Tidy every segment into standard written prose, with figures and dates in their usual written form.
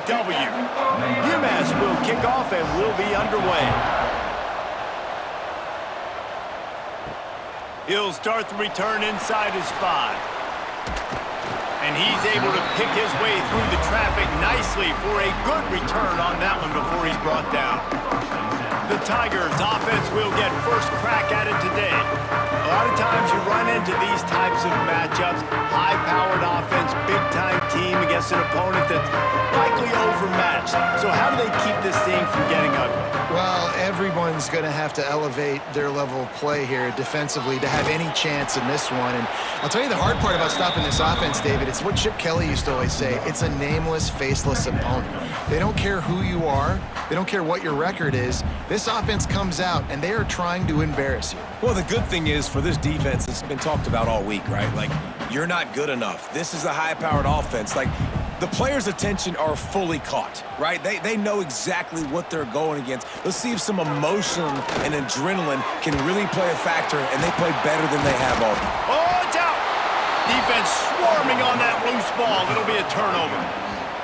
W. UMass will kick off and will be underway. He'll start the return inside his 5. And he's able to pick his way through the traffic nicely for a good return on that one before he's brought down. The Tigers offense will get first crack at it today. A lot of times you run into these types of matchups, high-powered offense, big-time team against an opponent that's likely overmatched. So how do they keep this thing from getting ugly? Well, everyone's going to have to elevate their level of play here defensively to have any chance in this one. And I'll tell you the hard part about stopping this offense, David, it's what Chip Kelly used to always say. It's a nameless, faceless opponent. They don't care who you are. They don't care what your record is. This offense comes out, and they are trying to embarrass you. Well, the good thing is for this defense, it's been talked about all week, right? Like, you're not good enough. This is a high-powered offense. Like, the players' attention are fully caught, right? They know exactly what they're going against. Let's see if some emotion and adrenaline can really play a factor, and they play better than they have all. Oh, it's out! Defense swarming on that loose ball. It'll be a turnover.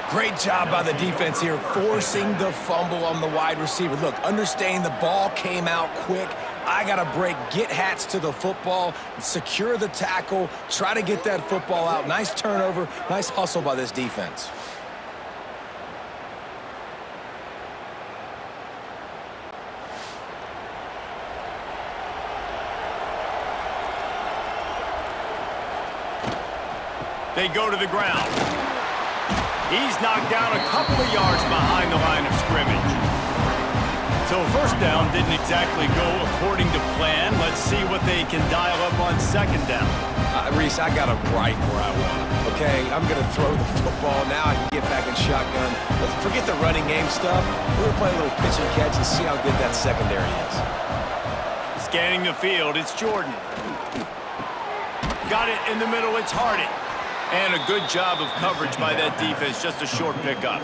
Great job by the defense here, forcing the fumble on the wide receiver. Look, understanding the ball came out quick. I got to break, get hats to the football, secure the tackle, try to get that football out. Nice turnover, nice hustle by this defense. They go to the ground. He's knocked down a couple of yards behind the line of scrimmage. So first down didn't exactly go according to plan. Let's see what they can dial up on second down. Reese, I got him right where I want him, okay? I'm going to throw the football. Now I can get back in shotgun. Let's forget the running game stuff. We're going to play a little pitch and catch and see how good that secondary is. Scanning the field, it's Jordan. Got it in the middle, it's Hardy. And a good job of coverage by that defense, just a short pickup.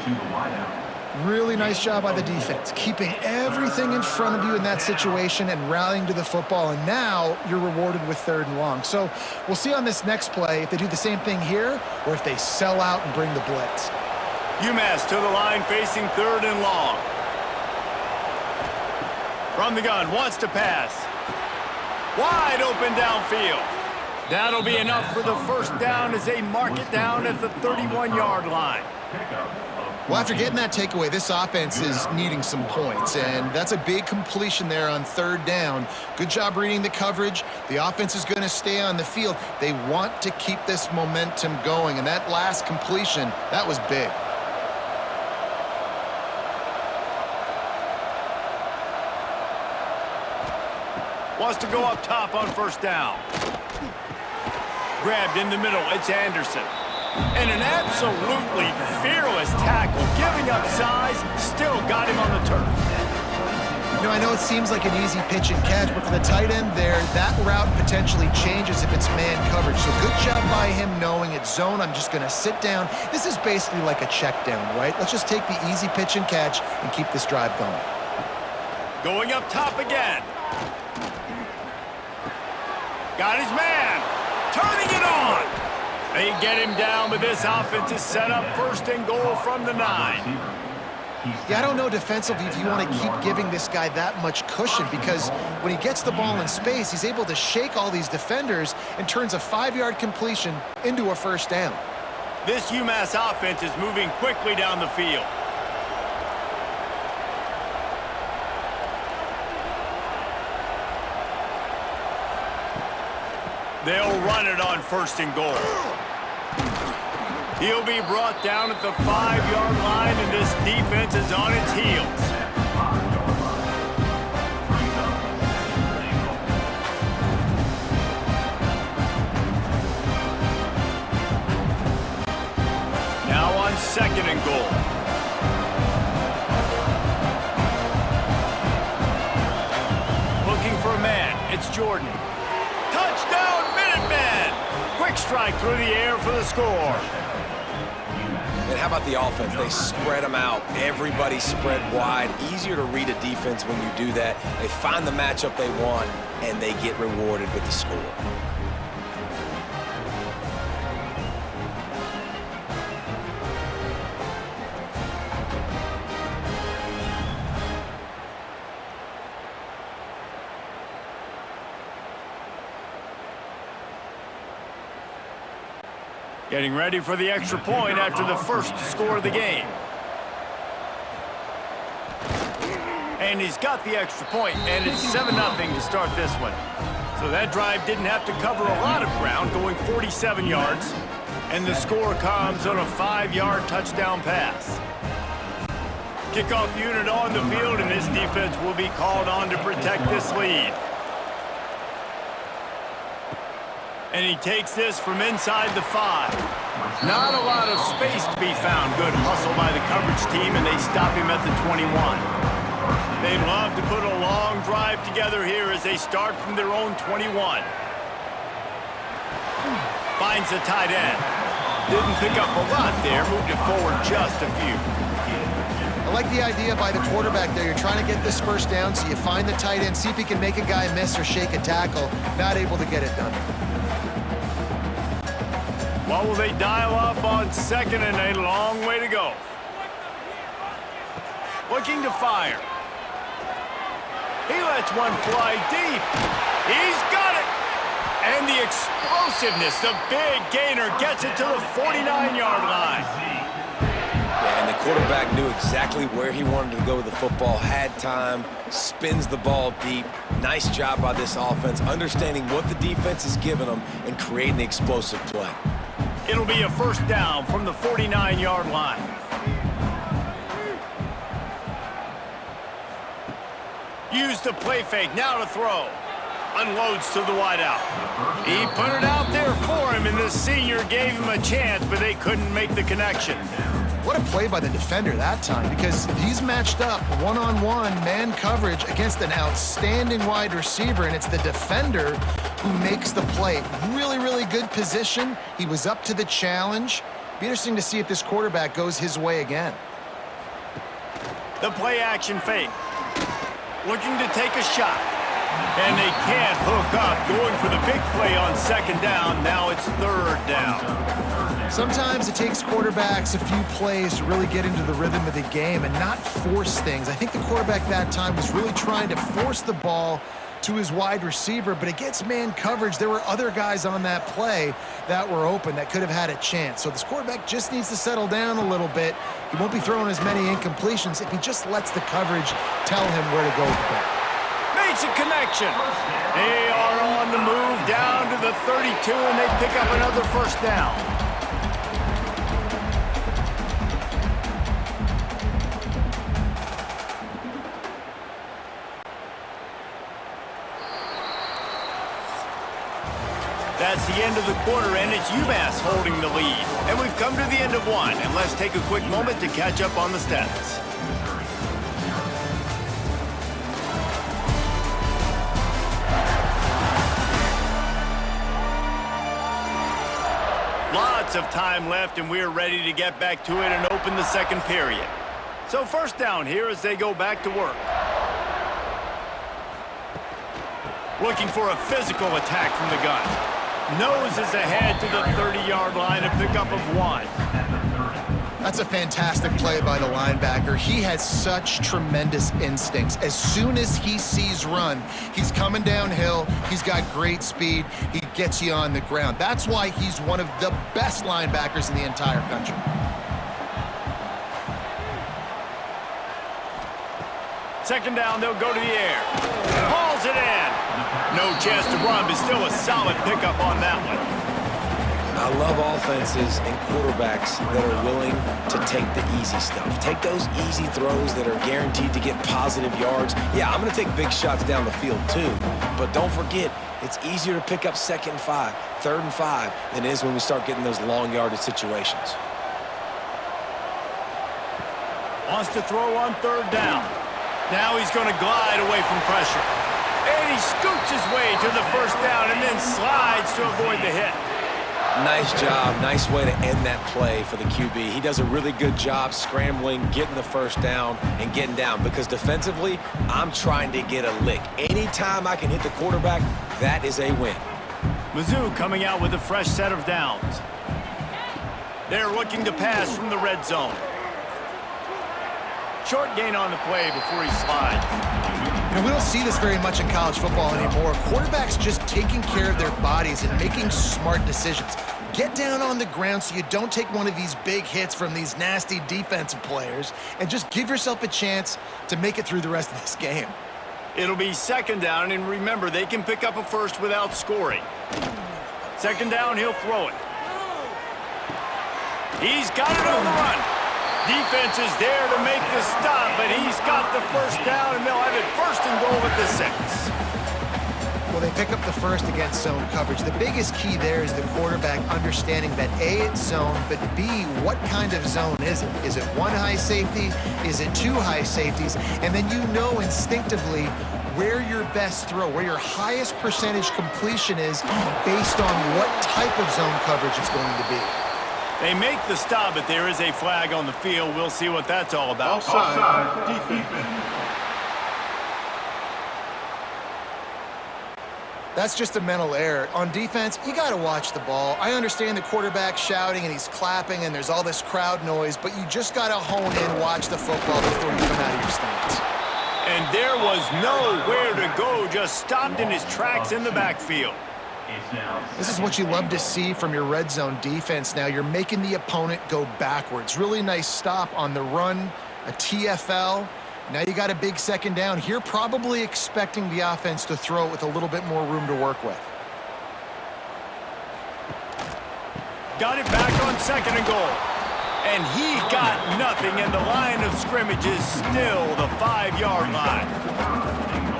Really nice job by the defense, keeping everything in front of you in that situation and rallying to the football, and now you're rewarded with 3rd and long. So we'll see on this next play if they do the same thing here or if they sell out and bring the blitz. UMass to the line facing 3rd and long. From the gun, wants to pass. Wide open downfield. That'll be enough for the first down as they mark it down at the 31-yard line. Well, after getting that takeaway, this offense is needing some points, and that's a big completion there on 3rd down. Good job reading the coverage. The offense is going to stay on the field. They want to keep this momentum going, and that last completion, that was big. Wants to go up top on first down. Grabbed in the middle, it's Anderson. And an absolutely fearless tackle, giving up size, still got him on the turf. You know, I know it seems like an easy pitch and catch, but for the tight end there, that route potentially changes if it's man coverage. So good job by him knowing it's zone. I'm just going to sit down. This is basically like a check down, right? Let's just take the easy pitch and catch and keep this drive going. Going up top again. Got his man. Turning it on. They get him down, but this offense is set up 1st and goal from the 9. Yeah, I don't know defensively if you want to keep giving this guy that much cushion, because when he gets the ball in space, he's able to shake all these defenders and turns a 5-yard completion into a first down. This UMass offense is moving quickly down the field. They'll run it on 1st and goal. He'll be brought down at the 5-yard line, and this defense is on its heels. Now on 2nd and goal. Looking for a man, it's Jordan. Touchdown, Minutemen! Quick strike through the air for the score. And how about the offense? They spread them out. Everybody spread wide. Easier to read a defense when you do that. They find the matchup they want, and they get rewarded with the score. Getting ready for the extra point after the first score of the game. And he's got the extra point, and it's 7-0 to start this one. So that drive didn't have to cover a lot of ground, going 47 yards. And the score comes on a 5-yard touchdown pass. Kickoff unit on the field, and this defense will be called on to protect this lead. And he takes this from inside the 5. Not a lot of space to be found. Good hustle by the coverage team, and they stop him at the 21. They'd love to put a long drive together here as they start from their own 21. Finds the tight end. Didn't pick up a lot there, moved it forward just a few. I like the idea by the quarterback there. You're trying to get this first down, so you find the tight end, see if he can make a guy miss or shake a tackle. Not able to get it done. What will they dial up on second and a long way to go? Looking to fire. He lets one fly deep. He's got it. And the explosiveness, the big gainer gets it to the 49-yard line. Yeah, and the quarterback knew exactly where he wanted to go with the football, had time, spins the ball deep. Nice job by this offense, understanding what the defense is giving them and creating the explosive play. It'll be a first down from the 49-yard line. Use the play fake, now to throw. Unloads to the wideout. He put it out there for him, and the senior gave him a chance, but they couldn't make the connection. What a play by the defender that time, because he's matched up one-on-one man coverage against an outstanding wide receiver, and it's the defender who makes the play. Really, really good position. He was up to the challenge. Be interesting to see if this quarterback goes his way again. The play action fake. Looking to take a shot. And they can't hook up. Going for the big play on second down. Now it's third down. Sometimes it takes quarterbacks a few plays to really get into the rhythm of the game and not force things. I think the quarterback that time was really trying to force the ball to his wide receiver, but against man coverage, there were other guys on that play that were open that could have had a chance. So this quarterback just needs to settle down a little bit. He won't be throwing as many incompletions if he just lets the coverage tell him where to go with the ball. Makes a connection. They are on the move down to the 32, and they pick up another first down. That's the end of the quarter, and it's UMass holding the lead. And we've come to the end of one, and let's take a quick moment to catch up on the stats. Lots of time left, and we're ready to get back to it and open the second period. So first down here as they go back to work. Looking for a physical attack from the gun. Noses ahead to the 30-yard line, a pickup of 1. That's a fantastic play by the linebacker. He has such tremendous instincts. As soon as he sees run, he's coming downhill. He's got great speed. He gets you on the ground. That's why he's one of the best linebackers in the entire country. Second down, they'll go to the air. Hauls it in. No chance to run, but still a solid pickup on that one. I love offenses and quarterbacks that are willing to take the easy stuff. Take those easy throws that are guaranteed to get positive yards. Yeah, I'm going to take big shots down the field too. But don't forget, it's easier to pick up second and 5, third and 5 than it is when we start getting those long yardage situations. Wants to throw on third down. Now he's going to glide away from pressure. And he scoots his way to the first down and then slides to avoid the hit. Nice job. Nice way to end that play for the QB. He does a really good job scrambling, getting the first down, and getting down. Because defensively, I'm trying to get a lick. Anytime I can hit the quarterback, that is a win. Mizzou coming out with a fresh set of downs. They're looking to pass from the red zone. Short gain on the play before he slides. You know, we don't see this very much in college football anymore. Quarterbacks just taking care of their bodies and making smart decisions. Get down on the ground so you don't take one of these big hits from these nasty defensive players, and just give yourself a chance to make it through the rest of this game. It'll be second down, and remember, they can pick up a first without scoring. Second down, he'll throw it. He's got it on the run. Defense is there to make the stop, but he's got the first down, and they'll have it first and goal at the 6. Well, they pick up the first against zone coverage. The biggest key there is the quarterback understanding that A, it's zone, but B, what kind of zone is it? Is it one high safety? Is it two high safeties? And then you know instinctively where your best throw, where your highest percentage completion is based on what type of zone coverage it's going to be. They make the stop, but there is a flag on the field. We'll see what that's all about. Offside, defense. That's just a mental error. On defense, you got to watch the ball. I understand the quarterback shouting and he's clapping and there's all this crowd noise, but you just got to hone in, watch the football before you come out of your stance. And there was nowhere to go, just stopped in his tracks in the backfield. This is what you love to see from your red zone defense now. You're making the opponent go backwards. Really nice stop on the run, a TFL. Now you got a big second down here, probably expecting the offense to throw it with a little bit more room to work with. Got it back on second and goal. And he got nothing, and the line of scrimmage is still the 5-yard line.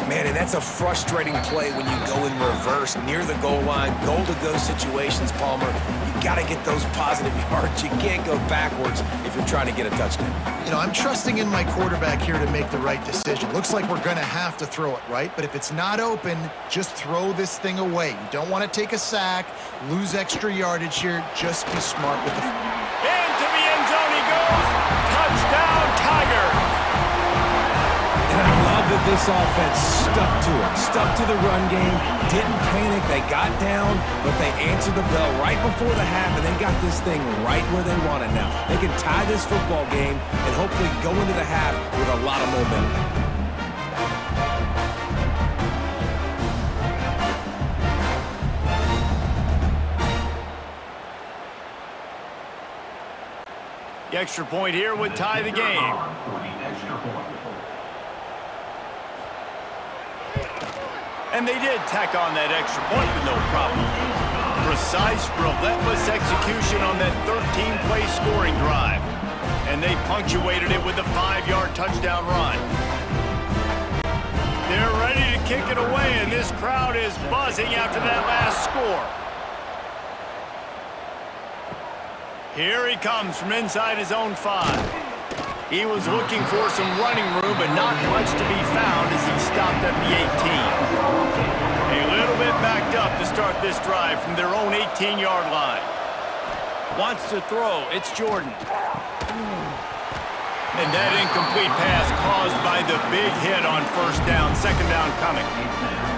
Man, and that's a frustrating play when you go in reverse near the goal line, goal-to-go situations, Palmer. You got to get those positive yards. You can't go backwards if you're trying to get a touchdown. You know, I'm trusting in my quarterback here to make the right decision. Looks like we're going to have to throw it, right? But if it's not open, just throw this thing away. You don't want to take a sack, lose extra yardage here. Just be smart with the... Into the end zone he goes. Touchdown, Tiger. And I love that this offense stuck to it, stuck to the run game, didn't panic, they got down, but they answered the bell right before the half, and they got this thing right where they want it now. They can tie this football game and hopefully go into the half with a lot of momentum. The extra point here would tie the game. And they did tack on that extra point with no problem. Precise, relentless execution on that 13-play scoring drive. And they punctuated it with a 5-yard touchdown run. They're ready to kick it away, and this crowd is buzzing after that last score. Here he comes from inside his own 5. He was looking for some running room, but not much to be found as he stopped at the 18. A little bit backed up to start this drive from their own 18-yard line. Wants to throw. It's Jordan. And that incomplete pass caused by the big hit on first down. Second down coming.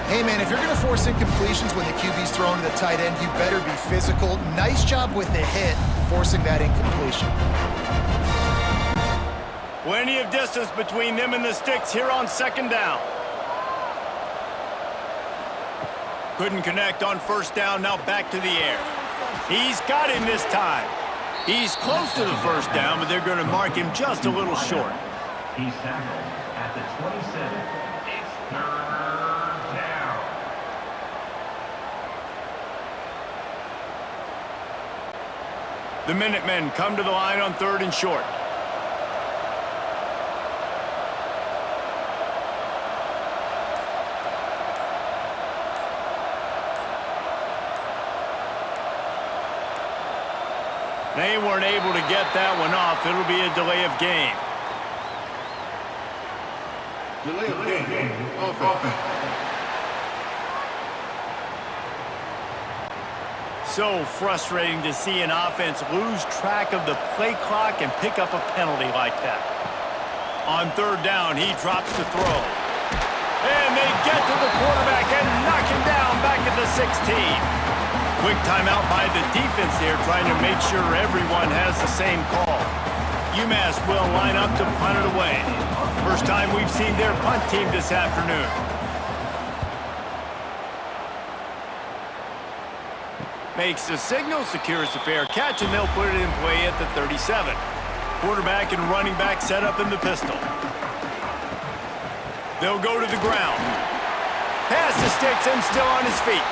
Hey, man, if you're going to force incompletions when the QB's thrown to the tight end, you better be physical. Nice job with the hit, forcing that incompletion. Plenty of distance between them and the sticks here on second down. Couldn't connect on first down, now back to the air. He's got him this time. He's close to the first down, but they're going to mark him just a little short. He's tackled at the 27. It's third down. The Minutemen come to the line on third and short. They weren't able to get that one off. It'll be a delay of game. Delay of game. Offense. So frustrating to see an offense lose track of the play clock and pick up a penalty like that. On third down, he drops to throw. And they get to the quarterback and knock him down back at the 16. Quick timeout by the defense there, trying to make sure everyone has the same call. UMass will line up to punt it away. First time we've seen their punt team this afternoon. Makes the signal, secures the fair catch, and they'll put it in play at the 37. Quarterback and running back set up in the pistol. They'll go to the ground. Pass to Sticks and still on his feet.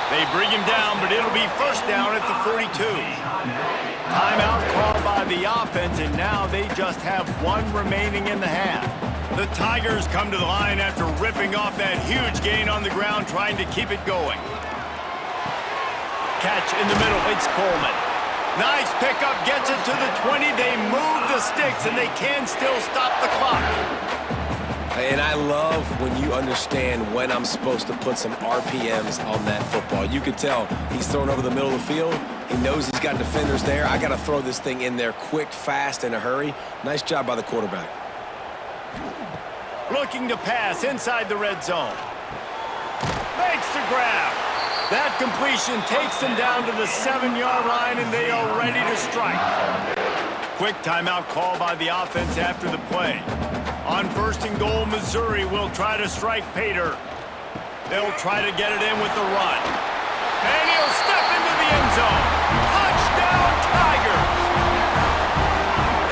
They bring him down, but it'll be first down at the 42. Timeout called by the offense, and now they just have one remaining in the half. The Tigers come to the line after ripping off that huge gain on the ground, trying to keep it going. Catch in the middle, it's Coleman. Nice pickup, gets it to the 20. They move the sticks, and they can still stop the clock. And I love when you understand when I'm supposed to put some RPMs on that football. You could tell he's throwing over the middle of the field. He knows he's got defenders there. I got to throw this thing in there quick, fast, in a hurry. Nice job by the quarterback. Looking to pass inside the red zone. Makes the grab. That completion takes them down to the 7-yard line, and they are ready to strike. Quick timeout call by the offense after the play. On first and goal, Missouri will try to strike Pater. They'll try to get it in with the run. And he'll step into the end zone. Touchdown, Tigers!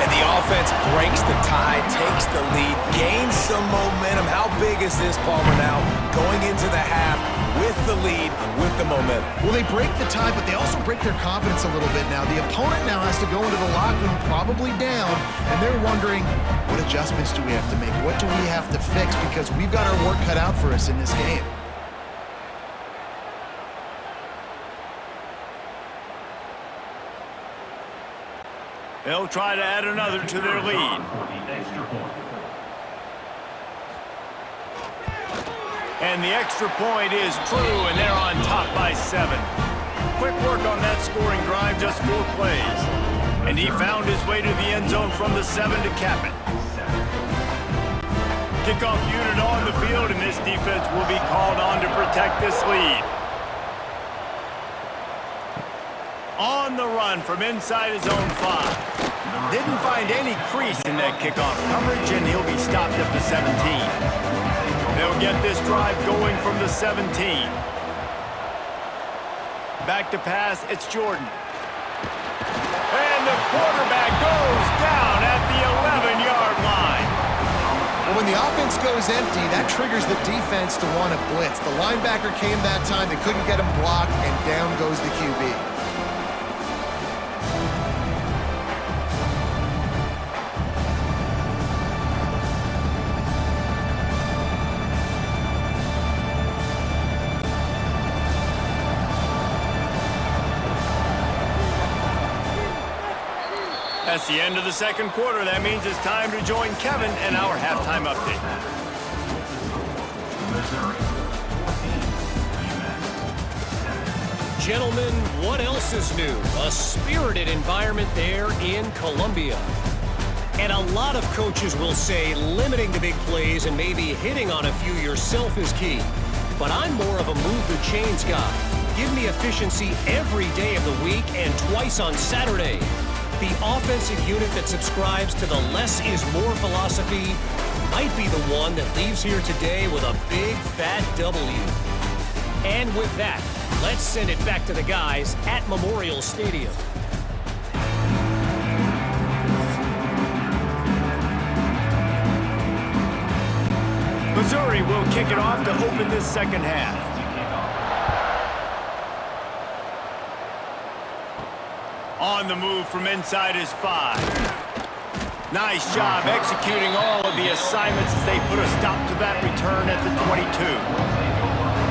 And the offense breaks the tie, takes the lead, gains some momentum. How big is this, Palmer, now? Going into the half with the lead, with the momentum. Well, they break the tie, but they also break their confidence a little bit now. The opponent now has to go into the locker room probably down, and they're wondering, what adjustments do we have to make? What do we have to fix? Because we've got our work cut out for us in this game. They'll try to add another to their lead. And the extra point is true, and they're on top by 7. Quick work on that scoring drive, just 4 plays. And he found his way to the end zone from the 7 to cap it. Kickoff unit on the field, and this defense will be called on to protect this lead. On the run from inside his own 5. Didn't find any crease in that kickoff coverage, and he'll be stopped at the 17. They'll get this drive going from the 17. Back to pass, it's Jordan. And the quarterback goes down at the 11-yard line. Well, when the offense goes empty, that triggers the defense to want to blitz. The linebacker came that time, they couldn't get him blocked, and down goes the QB. That's the end of the second quarter. That means it's time to join Kevin and our halftime update. Gentlemen, what else is new? A spirited environment there in Columbia. And a lot of coaches will say limiting the big plays and maybe hitting on a few yourself is key. But I'm more of a move the chains guy. Give me efficiency every day of the week and twice on Saturday. The offensive unit that subscribes to the less is more philosophy might be the one that leaves here today with a big fat W. And with that, let's send it back to the guys at Memorial Stadium. Missouri will kick it off to open this second half. On the move from inside his 5. Nice job executing all of the assignments as they put a stop to that return at the 22.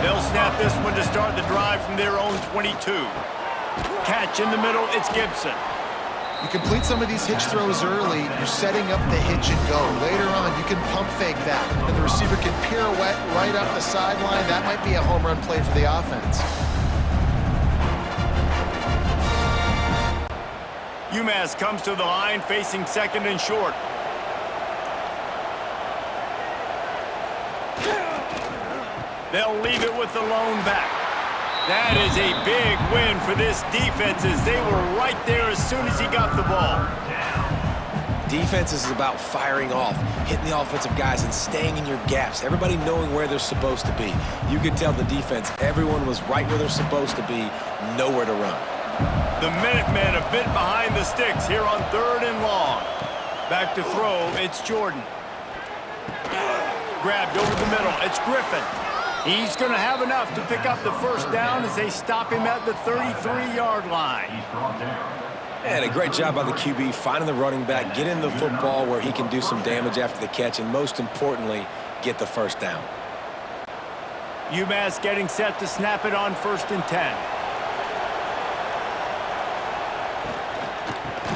They'll snap this one to start the drive from their own 22. Catch in the middle, it's Gibson. You complete some of these hitch throws early, you're setting up the hitch and go. Later on, you can pump fake that, and the receiver can pirouette right up the sideline. That might be a home run play for the offense. UMass comes to the line facing second and short. They'll leave it with the lone back. That is a big win for this defense as they were right there as soon as he got the ball. Defense is about firing off, hitting the offensive guys, and staying in your gaps. Everybody knowing where they're supposed to be. You could tell the defense, everyone was right where they're supposed to be, nowhere to run. The Minutemen a bit behind the sticks here on 3rd and long. Back to throw, it's Jordan. Grabbed over the middle, it's Griffin. He's going to have enough to pick up the first down as they stop him at the 33-yard line. He's brought down. And a great job by the QB, finding the running back, getting the football where he can do some damage after the catch, and most importantly, get the first down. UMass getting set to snap it on 1st and 10.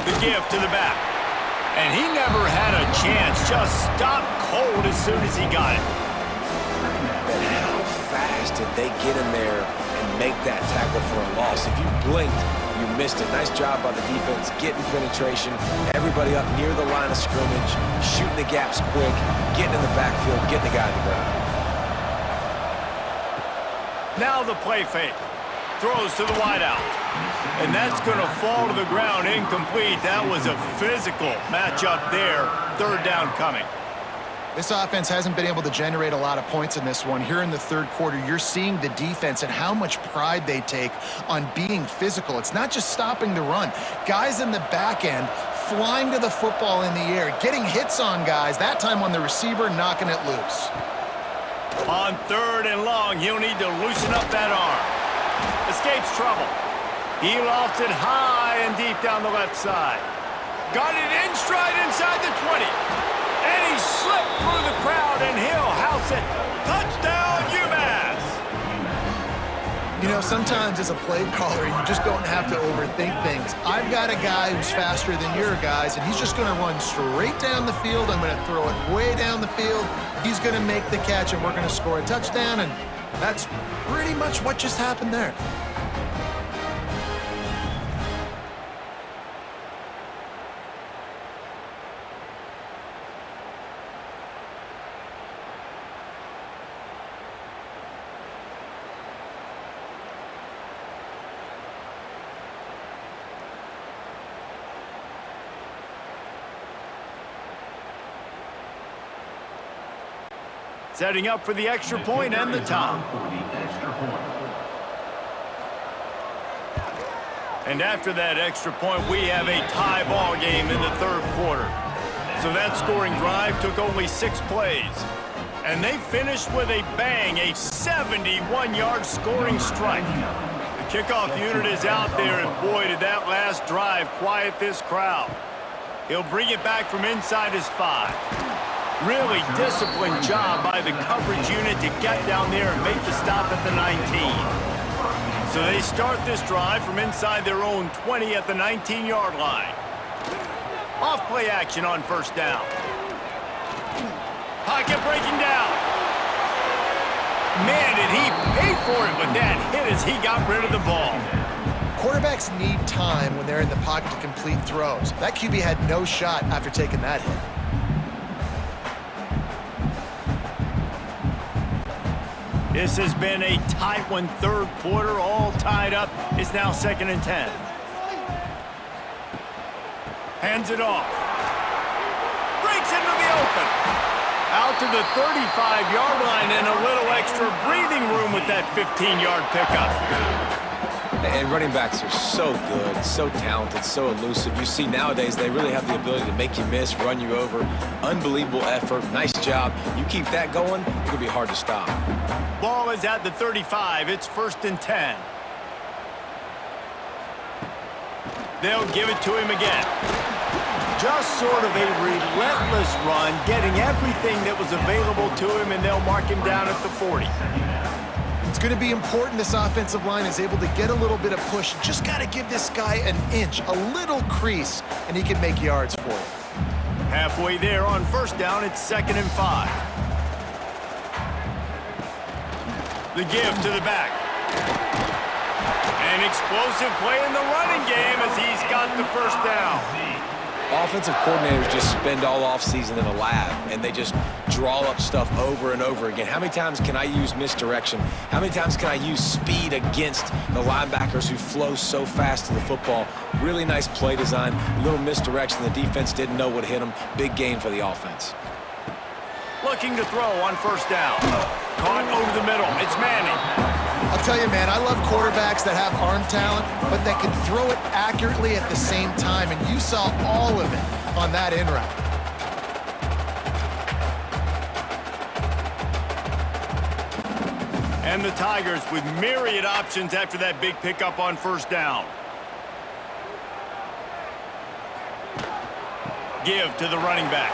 The give to the back. And he never had a chance, just stopped cold as soon as he got it. And how fast did they get in there and make that tackle for a loss? If you blinked, you missed it. Nice job by the defense, getting penetration, everybody up near the line of scrimmage, shooting the gaps quick, getting in the backfield, getting the guy to the ground. Now the play fake. Throws to the wideout. And that's going to fall to the ground incomplete. That was a physical matchup there. 3rd down coming. This offense hasn't been able to generate a lot of points in this one. Here in the 3rd quarter, you're seeing the defense and how much pride they take on being physical. It's not just stopping the run. Guys in the back end flying to the football in the air, getting hits on guys, that time on the receiver, knocking it loose. On 3rd and long, he'll need to loosen up that arm. Escapes trouble. He lofts it high and deep down the left side. Got it in stride inside the 20. And he slipped through the crowd, and he'll house it. Touchdown, UMass! You know, sometimes as a play caller, you just don't have to overthink things. I've got a guy who's faster than your guys, and he's just going to run straight down the field. I'm going to throw it way down the field. He's going to make the catch, and we're going to score a touchdown, and that's pretty much what just happened there. Setting up for the extra point and the tie. For the extra point. And after that extra point, we have a tie ball game in the 3rd quarter. So that scoring drive took only 6 plays. And they finished with a bang, a 71-yard scoring strike. The kickoff unit is out there, and boy, did that last drive quiet this crowd. He'll bring it back from inside his 5. Really disciplined job by the coverage unit to get down there and make the stop at the 19. So they start this drive from inside their own 20 at the 19-yard line. Off play action on 1st down. Pocket breaking down. Man, did he pay for it with that hit as he got rid of the ball. Quarterbacks need time when they're in the pocket to complete throws. That QB had no shot after taking that hit. This has been a tight one, 3rd quarter, all tied up. It's now 2nd and 10. Hands it off. Breaks into the open. Out to the 35-yard line and a little extra breathing room with that 15-yard pickup. And running backs are so good, so talented, so elusive. You see nowadays they really have the ability to make you miss, run you over. Unbelievable effort. Nice job. You keep that going, it'll be hard to stop. Ball is at the 35. It's 1st and 10. They'll give it to him again. Just sort of a relentless run, getting everything that was available to him, and they'll mark him down at the 40. It's going to be important this offensive line is able to get a little bit of push. Just got to give this guy an inch, a little crease, and he can make yards for it. Halfway there on 1st down, it's 2nd and 5. The give to the back. An explosive play in the running game as he's got the 1st down. Offensive coordinators just spend all offseason in a lab, and they just draw up stuff over and over again. How many times can I use misdirection? How many times can I use speed against the linebackers who flow so fast to the football? Really nice play design, a little misdirection. The defense didn't know what hit them. Big gain for the offense. Looking to throw on first down. Caught over the middle. It's Manning. I'll tell you, man, I love quarterbacks that have arm talent, but that can throw it accurately at the same time, and you saw all of it on that in route. And the Tigers with myriad options after that big pickup on first down. Give to the running back.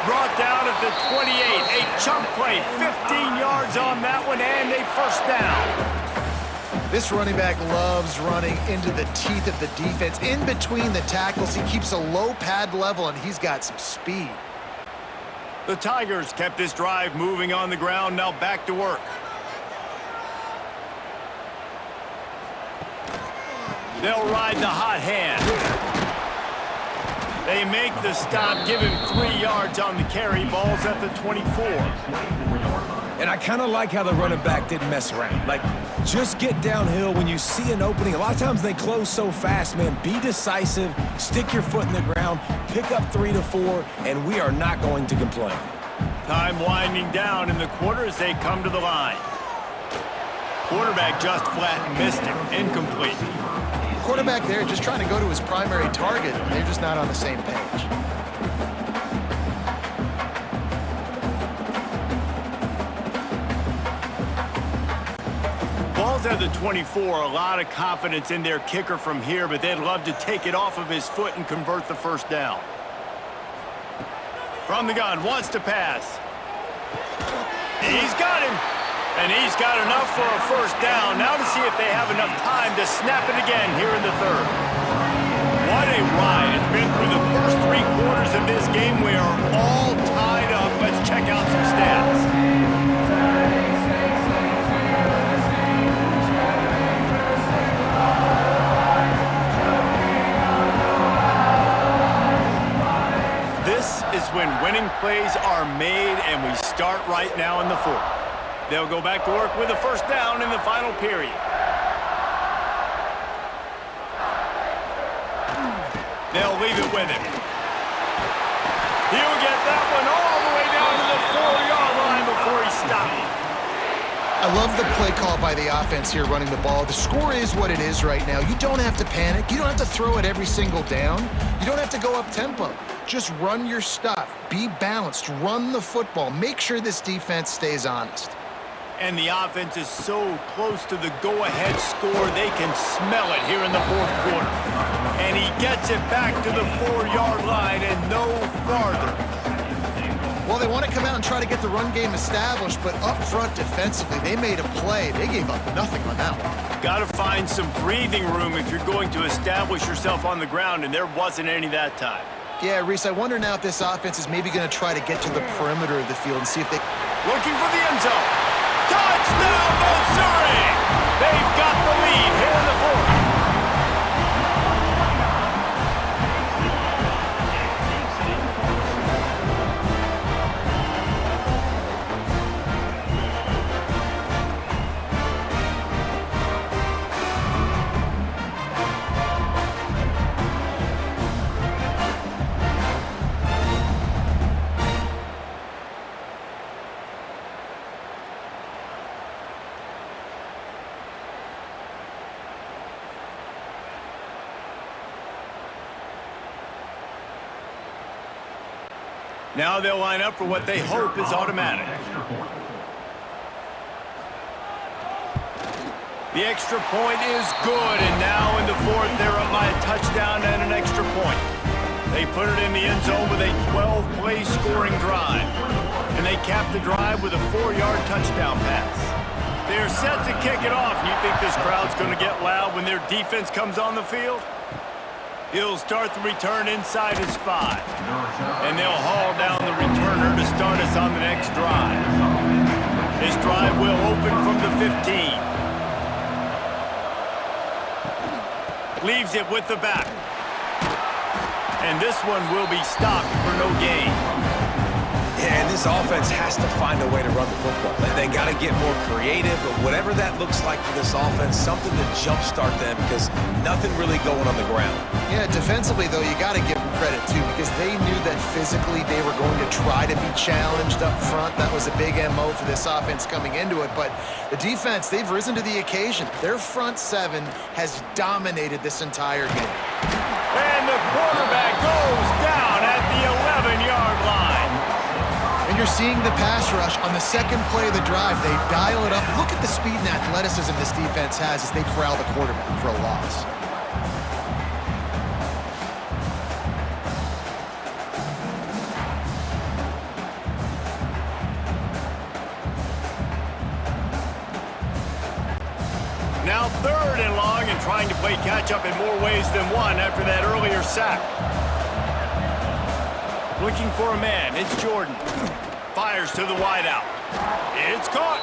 Brought down at the 28. A chunk play, 15 yards on that one, and a first down. This running back loves running into the teeth of the defense. In between the tackles, he keeps a low pad level, and he's got some speed. The Tigers kept this drive moving on the ground, now back to work. They'll ride the hot hand. They make the stop, give him 3 yards on the carry. Ball's at the 24. And I kind of like how the running back didn't mess around. Like, just get downhill when you see an opening. A lot of times they close so fast, man. Be decisive, stick your foot in the ground, pick up 3 to 4, and we are not going to complain. Time winding down in the quarter as they come to the line. Quarterback just flat missed it. Incomplete. Quarterback there just trying to go to his primary target. They're just not on the same page. Ball's at the 24. A lot of confidence in their kicker from here, but they'd love to take it off of his foot and convert the first down. From the gun, wants to pass. He's got him. And he's got enough for a first down. Now to see if they have enough time to snap it again here in the third. What a ride. It's been through the first 3 quarters of this game. We are all tied up. Let's check out some stats. This is when winning plays are made, and we start right now in the fourth. They'll go back to work with a first down in the final period. They'll leave it with him. He'll get that one all the way down to the 4-yard line before he stopped. I love the play call by the offense here running the ball. The score is what it is right now. You don't have to panic. You don't have to throw it every single down. You don't have to go up tempo. Just run your stuff. Be balanced. Run the football. Make sure this defense stays honest. And the offense is so close to the go-ahead score, they can smell it here in the fourth quarter. And he gets it back to the 4-yard line and no farther. Well, they want to come out and try to get the run game established, but up front defensively, they made a play. They gave up nothing on that one. Got to find some breathing room if you're going to establish yourself on the ground, and there wasn't any that time. Yeah, Reese, I wonder now if this offense is maybe going to try to get to the perimeter of the field and see if they... Looking for the end zone. Touchdown, Missouri! They've got the lead here in the fourth. Now they'll line up for what they hope is automatic. The extra point is good, and now in the fourth, they're up by a touchdown and an extra point. They put it in the end zone with a 12-play scoring drive, and they cap the drive with a 4-yard touchdown pass. They're set to kick it off. You think this crowd's going to get loud when their defense comes on the field? He'll start the return inside his 5. And they'll haul down the returner to start us on the next drive. This drive will open from the 15. Leaves it with the back. And this one will be stopped for no gain. Yeah, and this offense has to find a way to run the football. They got to get more creative, but whatever that looks like for this offense, something to jumpstart them because nothing really going on the ground. Yeah, defensively, though, you got to give them credit, too, because they knew that physically they were going to try to be challenged up front. That was a big MO for this offense coming into it. But the defense, they've risen to the occasion. Their front seven has dominated this entire game. And the quarterback goes down at the 11-yard line. And you're seeing the pass rush on the second play of the drive. They dial it up. Look at the speed and athleticism this defense has as they corral the quarterback for a loss. Now 3rd and long and trying to play catch-up in more ways than one after that earlier sack. Looking for a man. It's Jordan. Fires to the wideout. It's caught.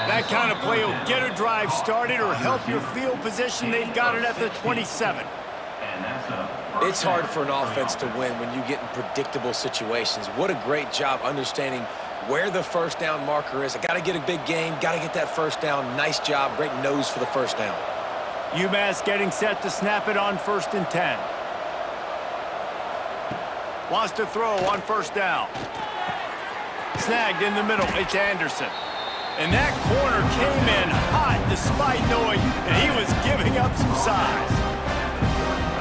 That kind of play will get a drive started or help your field position. They've got it at the 27. It's hard for an offense to win when you get in predictable situations. What a great job understanding where the first down marker is. I got to get a big gain, got to get that first down. Nice job, great nose for the first down. UMass getting set to snap it on 1st and 10. Wants to throw on 1st down. Snagged in the middle, it's Anderson. And that corner came in hot despite knowing that he was giving up some size.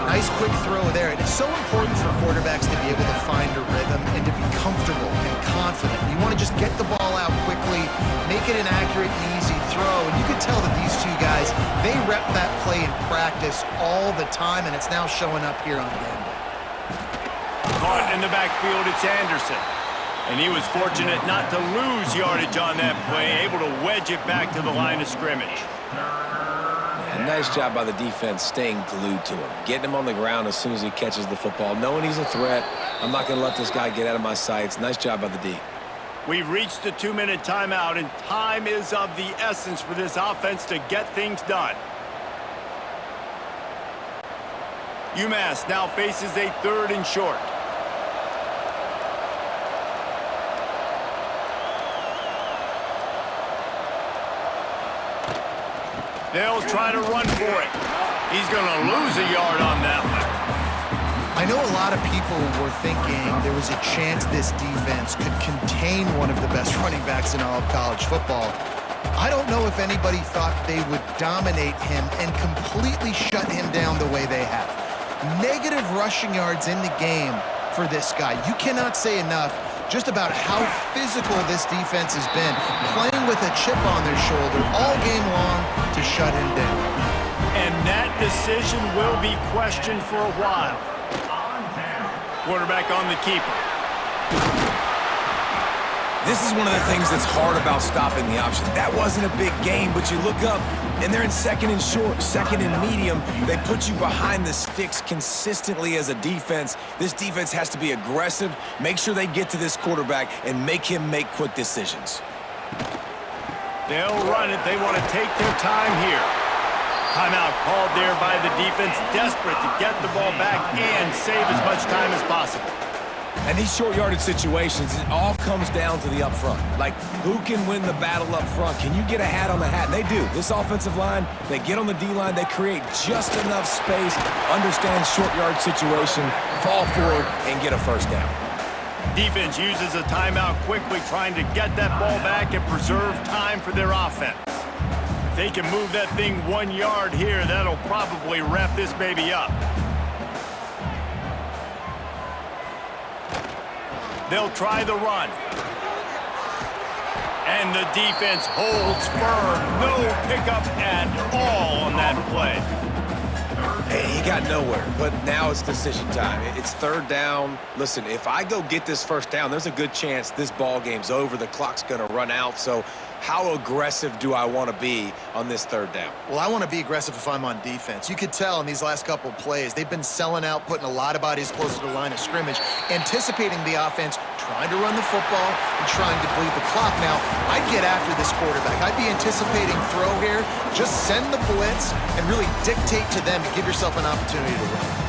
Nice quick throw there. And it's so important for quarterbacks to be able to find a rhythm and to be comfortable and confident. You want to just get the ball out quickly, make it an accurate and easy throw. And you can tell that these two guys, they rep that play in practice all the time, and it's now showing up here on game day. Caught in the backfield, it's Anderson. And he was fortunate not to lose yardage on that play, able to wedge it back to the line of scrimmage. Yeah, nice job by the defense staying glued to him, getting him on the ground as soon as he catches the football, knowing he's a threat. I'm not going to let this guy get out of my sights. Nice job by the D. We've reached the 2-minute timeout, and time is of the essence for this offense to get things done. UMass now faces a 3rd and short. They'll try to run for it. He's going to lose a yard on that one. I know a lot of people were thinking there was a chance this defense could contain one of the best running backs in all of college football. I don't know if anybody thought they would dominate him and completely shut him down the way they have. Negative rushing yards in the game for this guy. You cannot say enough just about how physical this defense has been, playing with a chip on their shoulder all game long to shut him down. And that decision will be questioned for a while. Quarterback on the keeper. This is one of the things that's hard about stopping the option. That wasn't a big gain, but you look up, and they're in 2nd and short, 2nd and medium. They put you behind the sticks consistently as a defense. This defense has to be aggressive, make sure they get to this quarterback, and make him make quick decisions. They'll run it. They want to take their time here. Timeout called there by the defense, desperate to get the ball back and save as much time as possible. And these short yardage situations, it all comes down to the up front. Like, who can win the battle up front? Can you get a hat on the hat? And they do. This offensive line, they get on the D-line, they create just enough space, understand short yard situation, fall forward, and get a first down. Defense uses a timeout quickly, trying to get that ball back and preserve time for their offense. If they can move that thing 1 yard here, that'll probably wrap this baby up. They'll try the run. And the defense holds firm. No pickup at all on that play. Hey, he got nowhere, but now it's decision time. It's 3rd down. Listen, if I go get this first down, there's a good chance this ball game's over. The clock's going to run out. So how aggressive do I want to be on this 3rd down? Well, I want to be aggressive if I'm on defense. You could tell in these last couple plays, they've been selling out, putting a lot of bodies closer to the line of scrimmage, anticipating the offense, trying to run the football and trying to bleed the clock. Now, I'd get after this quarterback. I'd be anticipating throw here. Just send the blitz and really dictate to them to give yourself an opportunity to win.